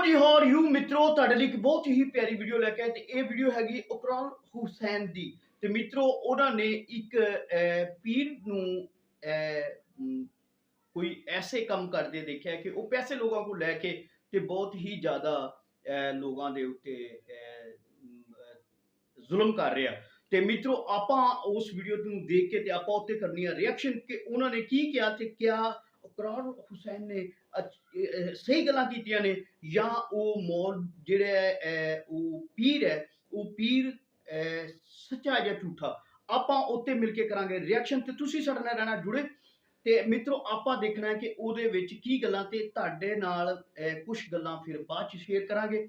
ਜੀ how are you ਮਿੱਤਰੋ, ਤੁਹਾਡੇ ਲਈ ਇੱਕ ਬਹੁਤ ਹੀ ਪਿਆਰੀ ਵੀਡੀਓ ਲੈ ਕੇ ਆਏ ਤੇ ਇਹ ਵੀਡੀਓ ਹੈਗੀ ਉਕਰਾਲ ਹੁਸੈਨ ਦੀ। ਤੇ ਮਿੱਤਰੋ ਉਹਨਾਂ ਨੇ ਇੱਕ ਪੀਰ ਨੂੰ ਕੋਈ ਐਸੇ ਕੰਮ ਕਰਦੇ ਦੇਖਿਆ ਕਿ ਉਹ ਪੈਸੇ ਲੋਕਾਂ ਕੋਲ ਲੈ ਕੇ ਤੇ ਬਹੁਤ ਹੀ ਜ਼ਿਆਦਾ ਲੋਕਾਂ ਦੇ ਉੱਤੇ ਜ਼ੁਲਮ ਕਰ ਰਿਹਾ। ਤੇ ਮਿੱਤਰੋ ਆਪਾਂ ਉਸ ਵੀਡੀਓ ਨੂੰ ਦੇਖ ਕੇ ਤੇ ਆਪਾਂ ਉੱਤੇ ਕਰਨੀ ਆ ਰਿਐਕਸ਼ਨ ਕਿ ਉਹਨਾਂ ਨੇ ਕੀ ਕਿਹਾ ਤੇ ਕਿਆ ਉਕਰਾਲ ਹੁਸੈਨ ਨੇ ਸਹੀ ਗੱਲਾਂ ਕੀਤੀਆਂ ਨੇ ਜਾਂ ਉਹ ਮੌਲ ਜਿਹੜਾ ਉਹ ਪੀਰ ਸੱਚਾ ਹੈ ਜਾਂ ਝੂਠਾ। ਆਪਾਂ ਉੱਤੇ ਮਿਲ ਕੇ ਕਰਾਂਗੇ ਰਿਐਕਸ਼ਨ ਤੇ ਤੁਸੀਂ ਸਾਡੇ ਨਾਲ ਰਹਿਣਾ ਜੁੜੇ। ਤੇ ਮਿੱਤਰੋ ਆਪਾਂ ਦੇਖਣਾ ਹੈ ਕਿ ਉਹਦੇ ਵਿੱਚ ਕੀ ਗੱਲਾਂ ਤੇ ਤੁਹਾਡੇ ਨਾਲ ਕੁਝ ਗੱਲਾਂ ਫਿਰ ਬਾਅਦ ਚ ਸ਼ੇਅਰ ਕਰਾਂਗੇ।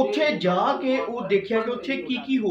ਉੱਥੇ ਜਾ ਕੇ ਉਹ ਦੇਖਿਆ ਕਿ ਉੱਥੇ ਕੀ ਹੋ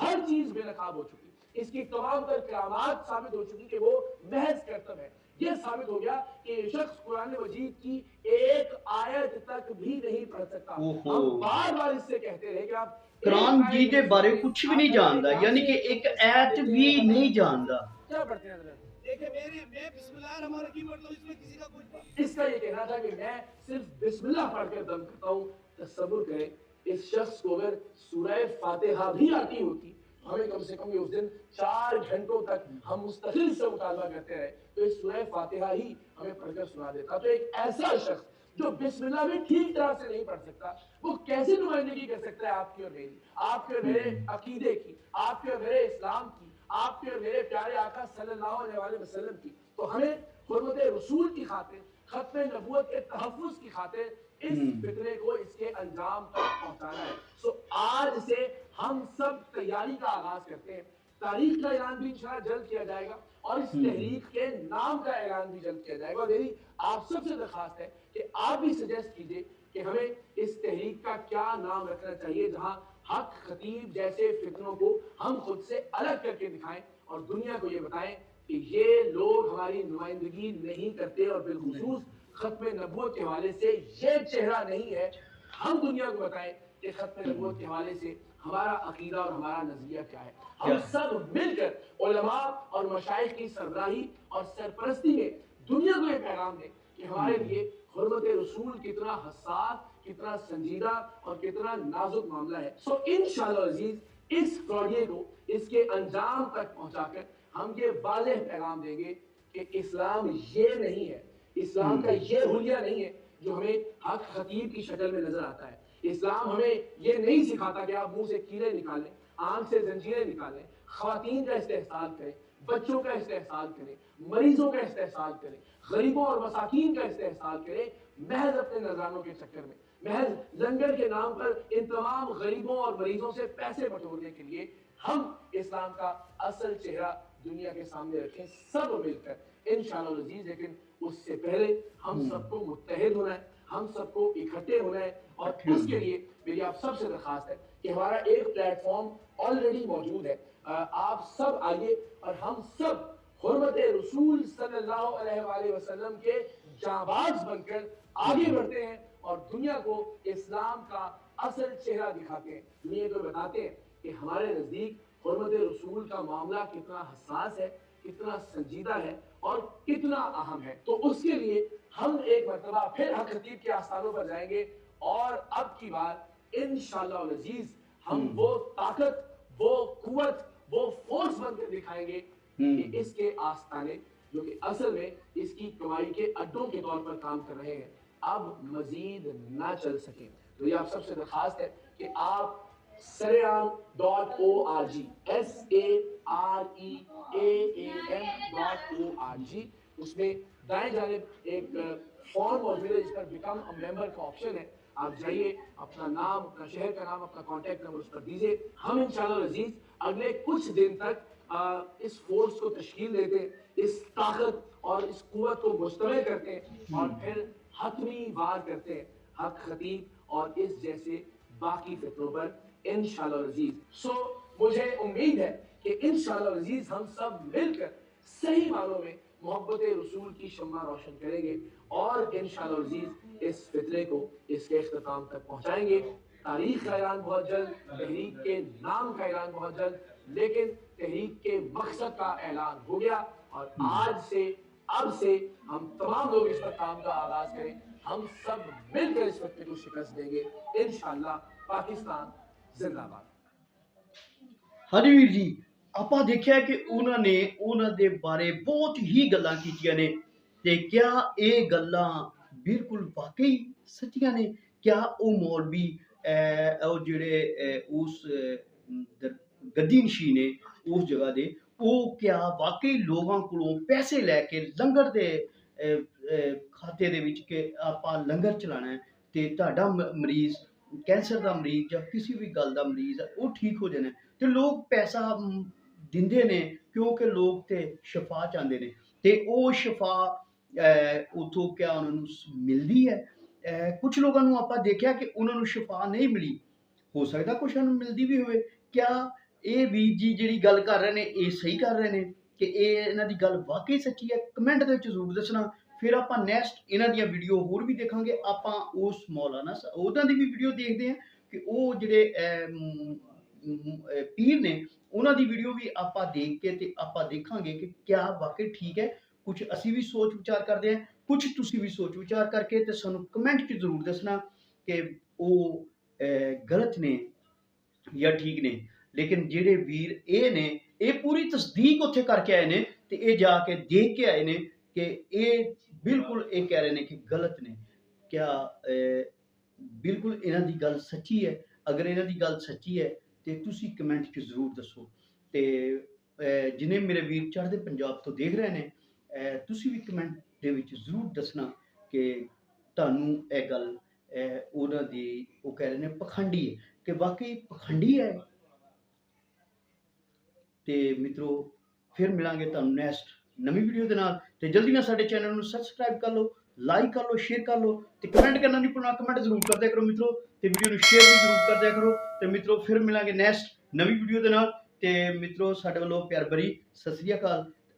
ہر چیز بے نقاب ہو چکی، اس کی تمام تر کرامات ثابت ہو چکی کہ وہ محض کرتب ہے۔ یہ ثابت ہو گیا کہ یہ شخص قرآن مجید کی ایک آیت تک بھی نہیں پڑھ سکتا۔ ہم بار بار اس سے کہتے رہے کہ آپ قرآن جی دے بارے کچھ بھی نہیں جاندا، یعنی کہ ایک ایت بھی نہیں جاندا۔ کیا پڑھتے ہیں حضرت؟ دیکھیں میں بسم اللہ الرحمن الرحیم پڑھتا ہوں، اس میں کسی کا کچھ نہیں۔ اس کا یہ کہنا تھا کہ میں صرف بسم اللہ پڑھ کر دم کرتا ہوں۔ تصور کریں اس شخص کو اگر سورہ فاتحہ بھی آتی ہوتی، ہمیں کم سے کم اس دن 4 گھنٹوں تک ہم مستقل سے مطالبہ کرتے رہے تو اس سورہ فاتحہ ہی ہمیں پڑھ کر سنا دیتا۔ تو ایک ایسا شخص جو بسم اللہ بھی ٹھیک طرح سے نہیں پڑھ سکتا، وہ کیسے نمائندگی کر سکتا ہے آپ کی اور میری، آپ کے اور میرے عقیدے کی، آپ کے اور میرے اسلام کی، آپ کے اور میرے پیارے آقا صلی اللہ علیہ وآلہ وسلم کی؟ تو ہمیں حرمت رسول کی خاطر، ختم نبوت کے تحفظ کی خاطر اس فطرے کو اس کے انجام تک پہنچانا ہے۔ سو آج سے ہم سب تیاری کا آغاز کرتے ہیں۔ تاریخ کا اعلان بھی انشاءاللہ جلد کیا جائے گا اور اس تحریک کے نام کا اعلان بھی جلد کیا جائے گا۔ اور میری آپ سب سے درخواست ہے کہ آپ بھی سجیسٹ کیجئے کہ ہمیں اس تحریک کا کیا نام رکھنا چاہیے، جہاں حق خطیب جیسے فطروں کو ہم خود سے الگ کر کے دکھائیں اور دنیا کو یہ بتائیں کہ یہ لوگ ہماری نمائندگی نہیں کرتے، اور بالخصوص ختم نبوت کے حوالے سے یہ چہرہ نہیں ہے۔ ہم دنیا کو بتائیں کہ ختم نبوت کے حوالے سے ہمارا عقیدہ اور ہمارا نظریہ کیا ہے۔ ہم سب مل کر علماء اور مشائخ کی سربراہی اور سرپرستی میں دنیا کو یہ پیغام دیں کہ ہمارے لیے حرمت رسول کتنا حساس، کتنا سنجیدہ اور کتنا نازک معاملہ ہے۔ سو انشاءاللہ عزیز اس فروڈیے کو اس کے انجام تک پہنچا کر ہم یہ واضح پیغام دیں گے کہ اسلام یہ نہیں ہے، اسلام کا یہ حلیہ نہیں ہے جو ہمیں حق خطیب کی شکل میں نظر آتا ہے۔ اسلام ہمیں یہ نہیں سکھاتا کہ آپ منہ سے کیڑے نکالیں، آنکھ سے زنجیریں نکالیں، خواتین کا استحصال کریں، بچوں کا استحصال کریں، مریضوں کا استحصال کریں، غریبوں اور مساکین کا استحصال کریں، محض اپنے نذرانوں کے چکر میں، محض لنگر کے نام پر ان تمام غریبوں اور مریضوں سے پیسے بٹورنے کے لیے ہم اسلام کا اصل چہرہ دنیا کے سامنے رکھیں سب مل کر انشاءاللہ العزیز۔ لیکن اس سے پہلے ہم سب کو متحد ہونا ہے، ہم سب کو اکٹھے ہونا ہے، اور اس کے لیے میری آپ سب سے درخواست ہے کہ ہمارا ایک پلیٹ فارم آلریڈی موجود ہے۔ آپ سب آئیے اور ہم سب حرمت رسول صلی اللہ علیہ وآلہ وسلم کے جانباز بن کر آگے بڑھتے ہیں اور دنیا کو اسلام کا اصل چہرہ دکھاتے ہیں، دنیا کو بتاتے ہیں کہ ہمارے نزدیک حرمت رسول کا معاملہ کتنا حساس ہے، کتنا سنجیدہ ہے اور کتنا اہم ہے۔ تو اس کے لیے ہم ایک مرتبہ پھر حق خطیب کے آستانوں پر جائیں گے اور اب کی بار انشاءاللہ العزیز ہم وہ طاقت، وہ قوت، وہ فورس بن کر دکھائیں گے کہ اس کے آستانے جو کہ اصل میں اس کی کمائی کے اڈوں کے طور پر کام کر رہے ہیں اب مزید نہ چل سکیں۔ تو یہ آپ سب سے درخواست ہے کہ آپ saream.org saream.org اس میں دائیں جانب ایک فارم موجود ہے جس پر بیکم اے ممبر کا آپشن ہے۔ آپ جائیے، اپنا نام، اپنا شہر کا نام، اپنا کانٹیکٹ نمبر اس پر دیجیے۔ ہم انشاءاللہ عزیز اگلے کچھ دن تک اس فورس کو تشکیل دیتے ہیں، اس طاقت اور اس قوت کو مجتمع کرتے ہیں اور پھر حتمی وار کرتے ہیں حق خطیب اور اس جیسے باقی فطروں پر انشاءاللہ عزیز۔ سو مجھے امید ہے کہ انشاءاللہ عزیز ہم سب مل کر صحیح معنوں میں محبت رسول کی شمع روشن کریں گے اور انشاءاللہ عزیز اس فطرے کو اس کے اختتام تک پہنچائیں گے۔ تاریخ کا اعلان بہت جلد، تحریک کے نام کا اعلان بہت جلد، لیکن تحریک کے مقصد کا اعلان ہو گیا اور آج سے اب سے ہم تمام لوگ اس پر کام کا آغاز کریں، ہم سب مل کر اس فطرے کو شکست دیں گے انشاءاللہ۔ پاکستان زندہ باد۔ ہری ویر جی ਆਪਾਂ ਦੇਖਿਆ ਕਿ ਉਹਨਾਂ ਦੇ ਬਾਰੇ ਬਹੁਤ ਹੀ ਗੱਲਾਂ ਕੀਤੀਆਂ ਨੇ ਤੇ ਕਿਆ ਇਹ ਗੱਲਾਂ ਬਿਲਕੁਲ ਵਾਕਈ ਸੱਚੀਆਂ ਨੇ? ਕਿਆ ਉਹ ਮੌਲਵੀ ਉਹ ਜਿਹੜੇ ਉਸ ਗੱਦੀ ਨਸ਼ੀਨ ਨੇ ਉਸ ਜਗ੍ਹਾ ਦੇ, ਉਹ ਕਿਆ ਵਾਕਈ ਲੋਕਾਂ ਕੋਲੋਂ ਪੈਸੇ ਲੈ ਕੇ ਲੰਗਰ ਦੇ ਖਾਤੇ ਦੇ ਵਿੱਚ ਕਿ ਆਪਾਂ ਲੰਗਰ ਚਲਾਣਾ ਹੈ ਤੇ ਤੁਹਾਡਾ ਮਰੀਜ਼ ਕੈਂਸਰ ਦਾ ਮਰੀਜ਼ ਜਾਂ ਕਿਸੇ ਵੀ ਗੱਲ ਦਾ ਮਰੀਜ਼ ਹੈ ਉਹ ਠੀਕ ਹੋ ਜਾਣਾ ਤੇ ਲੋਕ ਪੈਸਾ ਦਿੰਦੇ ਨੇ ਕਿਉਂਕਿ ਲੋਕ ਤੇ ਸ਼ਫਾ ਚਾਹੁੰਦੇ ਨੇ ਤੇ ਉਹ ਸ਼ਫਾ ਉੱਥੋਂ ਕਿਆ ਉਹਨਾਂ ਨੂੰ ਮਿਲਦੀ ਹੈ? ਕੁਝ ਲੋਕਾਂ ਨੂੰ ਆਪਾਂ ਦੇਖਿਆ ਕਿ ਉਹਨਾਂ ਨੂੰ ਸ਼ਫਾ ਨਹੀਂ ਮਿਲੀ, ਹੋ ਸਕਦਾ ਕੁਛ ਨੂੰ ਮਿਲਦੀ ਵੀ ਹੋਵੇ। ਕਿਆ ਇਹ ਵੀਰ ਜੀ ਜਿਹੜੀ ਗੱਲ ਕਰ ਰਹੇ ਨੇ ਇਹ ਸਹੀ ਕਰ ਰਹੇ ਨੇ ਕਿ ਇਹ ਇਹਨਾਂ ਦੀ ਗੱਲ ਵਾਕਈ ਸੱਚੀ ਹੈ? ਕਮੈਂਟ ਦੇ ਵਿੱਚ ਜ਼ਰੂਰ ਦੱਸਣਾ। ਫਿਰ ਆਪਾਂ ਨੈਕਸਟ ਇਹਨਾਂ ਦੀਆਂ ਵੀਡੀਓ ਹੋਰ ਵੀ ਦੇਖਾਂਗੇ। ਆਪਾਂ ਉਸ ਮੌਲਾਨਾ ਉਹਨਾਂ ਦੀ ਵੀ ਵੀਡੀਓ ਦੇਖਦੇ ਹਾਂ ਕਿ ਉਹ ਜਿਹੜੇ ਪੀਰ ਨੇ ਉਹਨਾਂ ਦੀ ਵੀਡੀਓ ਵੀ ਆਪਾਂ ਦੇਖ ਕੇ ਤੇ ਆਪਾਂ ਦੇਖਾਂਗੇ ਕਿ ਕਿਆ ਵਾਕਈ ਠੀਕ ਹੈ। ਕੁਝ ਅਸੀਂ ਵੀ ਸੋਚ ਵਿਚਾਰ ਕਰਦੇ ਹਾਂ, ਕੁਝ ਤੁਸੀਂ ਵੀ ਸੋਚ ਵਿਚਾਰ ਕਰਕੇ ਤੇ ਸਾਨੂੰ ਕਮੈਂਟ 'ਚ ਜ਼ਰੂਰ ਦੱਸਣਾ ਕਿ ਉਹ ਗਲਤ ਨੇ ਜਾਂ ਠੀਕ ਨੇ। ਲੇਕਿਨ ਜਿਹੜੇ ਵੀਰ ਇਹ ਨੇ ਇਹ ਪੂਰੀ ਤਸਦੀਕ ਉੱਥੇ ਕਰਕੇ ਆਏ ਨੇ ਤੇ ਇਹ ਜਾ ਕੇ ਦੇਖ ਕੇ ਆਏ ਨੇ ਕਿ ਇਹ ਬਿਲਕੁਲ ਇਹ ਕਹਿ ਰਹੇ ਨੇ ਕਿ ਗਲਤ ਨੇ। ਕਿਆ ਬਿਲਕੁਲ ਇਹਨਾਂ ਦੀ ਗੱਲ ਸੱਚੀ ਹੈ? ਅਗਰ ਇਹਨਾਂ ਦੀ ਗੱਲ ਸੱਚੀ ਹੈ ਤੇ ਤੁਸੀਂ ਕਮੈਂਟ 'ਚ ਜ਼ਰੂਰ ਦੱਸੋ। ਤੇ ਜਿਨੇ ਮੇਰੇ ਵੀਰ ਚੜ੍ਹਦੇ ਪੰਜਾਬ ਤੋਂ ਦੇਖ ਰਹੇ ਨੇ ਤੁਸੀਂ ਵੀ ਕਮੈਂਟ ਦੇ ਵਿੱਚ ਜ਼ਰੂਰ ਦੱਸਣਾ ਕਿ ਤੁਹਾਨੂੰ ਇਹ ਗੱਲ ਉਹਨਾਂ ਦੀ ਉਹ ਕਹਿ ਰਹੇ ਨੇ ਪਖੰਡੀ ਹੈ ਕਿ ਵਾਕਈ ਪਖੰਡੀ ਹੈ। ਤੇ ਮਿੱਤਰੋ ਫਿਰ ਮਿਲਾਂਗੇ ਤੁਹਾਨੂੰ ਨੈਕਸਟ ਨਵੀਂ ਵੀਡੀਓ ਦੇ ਨਾਲ। ਤੇ ਜਲਦੀ ਨਾਲ ਸਾਡੇ ਚੈਨਲ ਨੂੰ ਸਬਸਕ੍ਰਾਈਬ ਕਰ ਲਓ, ਲਾਈਕ ਕਰ ਲਓ, ਸ਼ੇਅਰ ਕਰ ਲਓ ਤੇ ਕਮੈਂਟ ਕਰਨਾ ਨਹੀਂ ਭੁੱਲਣਾ। ਕਮੈਂਟ ਜ਼ਰੂਰ ਕਰਦਿਆ ਕਰੋ ਮਿੱਤਰੋ ਤੇ ਵੀਡੀਓ ਨੂੰ ਸ਼ੇਅਰ ਵੀ ਜ਼ਰੂਰ ਕਰਦਿਆ ਕਰੋ। ਤੇ ਮਿੱਤਰੋ ਫਿਰ ਮਿਲਾਂਗੇ ਨੈਕਸਟ ਨਵੀਂ ਵੀਡੀਓ ਦੇ ਨਾਲ। ਤੇ ਮਿੱਤਰੋ ਸਾਡੇ ਵੱਲੋਂ ਪਿਆਰ ਭਰੀ ਸਤਿ ਸ੍ਰੀ ਅਕਾਲ,